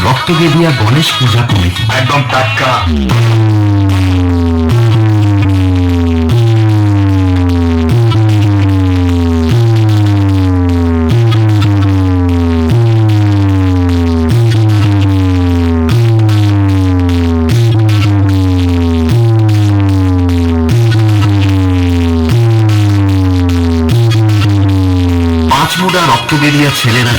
রক্তগেদিয়া গণেশ পূজা committee একদম টাটকা। পাঁচমুড়া রক্তগেদিয়া ছেলেরা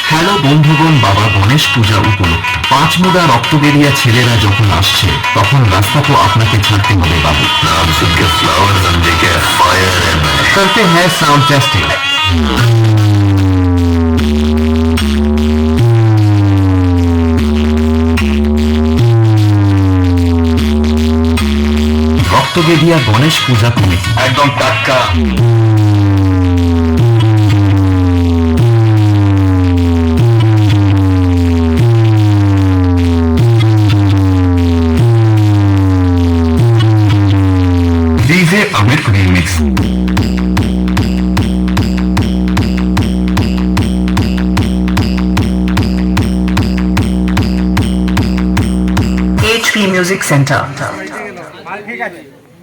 হ্যালো বন্ধুগণ, বাবা গণেশ পূজা উপলক্ষে পাঁচমুড়া রক্তগেদিয়া ছেলেরা যখন আসছে তখন রাস্তা তো আপনাকে ছাড়তে হবে বাবু। नाम सुन के फ्लावर समझे के फायर है मैं। करते हैं साउंड टेस्टिंग। রক্তগেদিয়া গণেশ পূজা কমিটি একদম টাটকা। DJ Amit remix. HP Music Center।